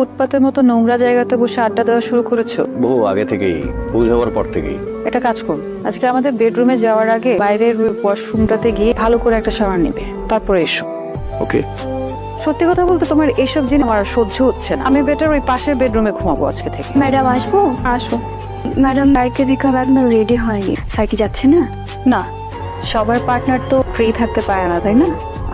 ফুটপাতের মতো নোংরা জায়গাতে বসে আড্ডা দেওয়া শুরু করেছো? বহু আগে থেকেই, ভুল হওয়ার পর থেকেই। এটা কাজ করুন, আজকে আমাদের বেডরুমে যাওয়ার আগে বাইরের ওয়াশরুমটাতে গিয়ে ভালো করে একটা শাওয়ার নেবে, তারপরে এসো। ওকে। সত্যি কথা বলতে তোমার এইসব জিনিস আমার আর সহ্য হচ্ছে না। আমি বেটার ওই পাশের বেডরুমে ঘুমাবো আজকে থেকে। ম্যাডাম আসবো? আসো। ম্যাডাম স্যারকে দেখে একদম রেডি হয়নি, স্যার কি যাচ্ছে না? না, সবার পার্টনার তো ফ্রি থাকতে পারে না, তাই না?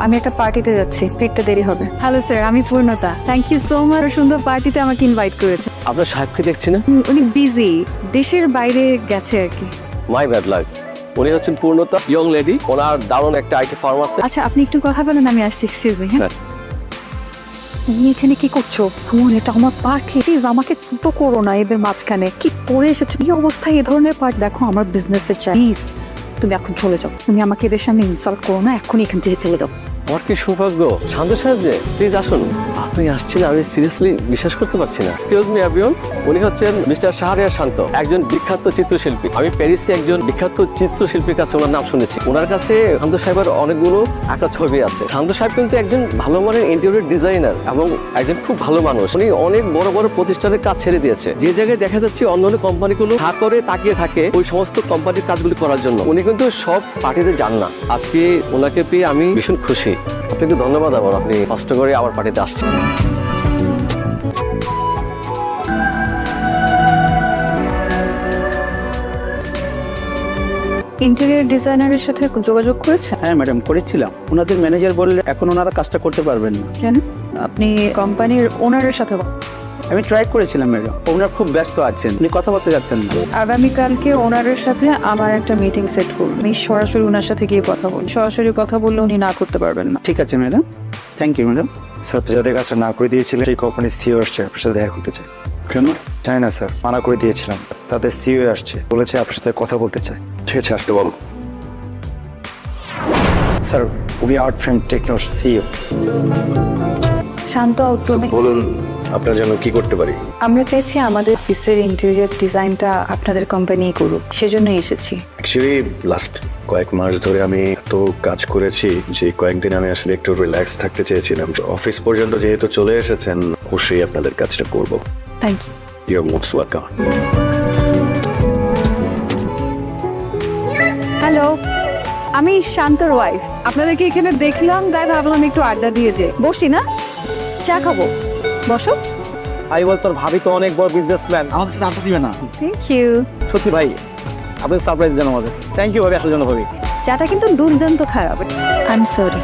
আমি একটা পার্টিতে যাচ্ছি, ফিরতে দেরি হবে। হ্যালো স্যার, আমি পূর্ণতা। থ্যাংক ইউ সো মাচ, সুন্দর পার্টিতে আমাকে ইনভাইট করেছে। আপনার সাহেবকে দেখছি না? উনি বিজি, দেশের বাইরে গেছে আর কি। My bad luck. উনি হচ্ছেন পূর্ণতা, ইয়ং লেডি। ওনার দারুণ একটা আইটি ফার্ম আছে। আচ্ছা, আপনি একটু কথা বলেন, আমি আসছি। Excuse me. হ্যাঁ, হ্যাঁ। তুমি এখানে কি করছো? ফোন, এটা আমার পার্টি, প্লিজ আমাকে ছোট করো না এদের মাঝখানে। কি পরে এসেছো এই অবস্থায়? এই ধরনের পার্ট দেখো আমার বিজনেসের চাই। প্লিজ তুমি এখন চলে যাও। তুমি আমাকে এদের সামনে ইনসাল্ট করো না, এখনই এখান থেকে চলে যাও। আমার কি সৌভাগ্য। শান্ত সাহেব যে, প্লিজ আসুন। আপনি আসছেন, আমি সিরিয়াসলি বিশ্বাস করতে পারছি না। এক্সকিউজ মি এভরিওয়ান, উনি হচ্ছেন মিস্টার শাহরিয়ার শান্ত, একজন বিখ্যাত চিত্রশিল্পী। আমি প্যারিসে একজন বিখ্যাত চিত্রশিল্পীর কাছে ওনার নাম শুনেছি। ওনার কাছে শান্ত সাহেবের অনেকগুলো একটা ছবি আছে। শান্ত সাহেব কিন্তু একজন ভালো মানের ইন্টেরিয়র ডিজাইনার এবং একজন খুব ভালো মানুষ। উনি অনেক বড় বড় প্রতিষ্ঠানের কাজ ছেড়ে দিয়েছে। যে জায়গায় দেখা যাচ্ছে অন্যান্য কোম্পানিগুলো হা করে তাকিয়ে থাকে ওই সমস্ত কোম্পানির কাজগুলি করার জন্য, উনি কিন্তু সব পার্টিতে যান না। আজকে ওনাকে পেয়ে আমি ভীষণ খুশি। আপনাকে ধন্যবাদ আবার, আপনি কষ্ট করে আমার পার্টিতে আসছেন। ইন্টেরিয়র ডিজাইনারের সাথে যোগাযোগ করেছে? হ্যাঁ ম্যাডাম, করেছিলাম। ওনাদের ম্যানেজার বললে এখন ওনারা কাজটা করতে পারবেন না। কেন? আপনি কোম্পানির ওনারের সাথে আমি ট্রাই করেছিলাম ম্যাডাম, ওনার খুব ব্যস্ত আছেন, উনি কথা বলতে যাচ্ছেন না। আগামীকালকে ওনারের সাথে আমার একটা মিটিং সেট করুন। আমি সরাসরি ওনার সাথে গিয়ে কথা বলি। সরাসরি কথা বললে উনি না করতে পারবেন না। ঠিক আছে madam, thank you madam. Sir, যাদের কাজটা না করে দিয়েছিলেন সেই কোম্পানির সিইও আসছে, আপনার সাথে দেখা করতে চাই। কেন? জানি না স্যার, মানা করে দিয়েছিলাম। তাদের সিইও আসছে, বলেছে আপনার সাথে কথা বলতে চাই। ঠিক আছে, আসতে বলো। স্যার, উনি আর্ট ফ্রেন্ড টেকনোর সিইও। শান্ত তুমি বলুন, আপনার জন্য কি করতে পারি? আমরা চাইছি আমাদের অফিসের ইন্টেরিয়র ডিজাইনটা আপনাদের কোম্পানি করুক, সেজন্যই এসেছি। অ্যাকচুয়ালি লাস্ট কয়েক মাস ধরে আমি তো কাজ করেছি যে কয়েকদিন আমি আসলে একটু রিল্যাক্স থাকতে চেয়েছিলাম। অফিস পর্যন্ত যেহেতু চলে এসেছেন, অবশ্যই আপনাদের কাজটা করব। Thank you. You are most welcome. Hello, আমি শান্তর ওয়াইফ। আপনাদেরকে এখানে দেখলাম, তাই ভাবলাম একটু আড্ডা দিয়ে যে বসি না, চা খাবো। বসো। ভাই বল, তোর ভাবি তো অনেক বড় বিজনেসম্যান, আমাদের সাথে আড্ডা দিবে না? Thank you. সত্যি ভাই, আপনি সারপ্রাইজ দেন আমাদের। থ্যাংক ইউ ভাবি, আসার জন্য ভাবি। চাটা কিন্তু দুর্দান্ত খারাপ। I am sorry.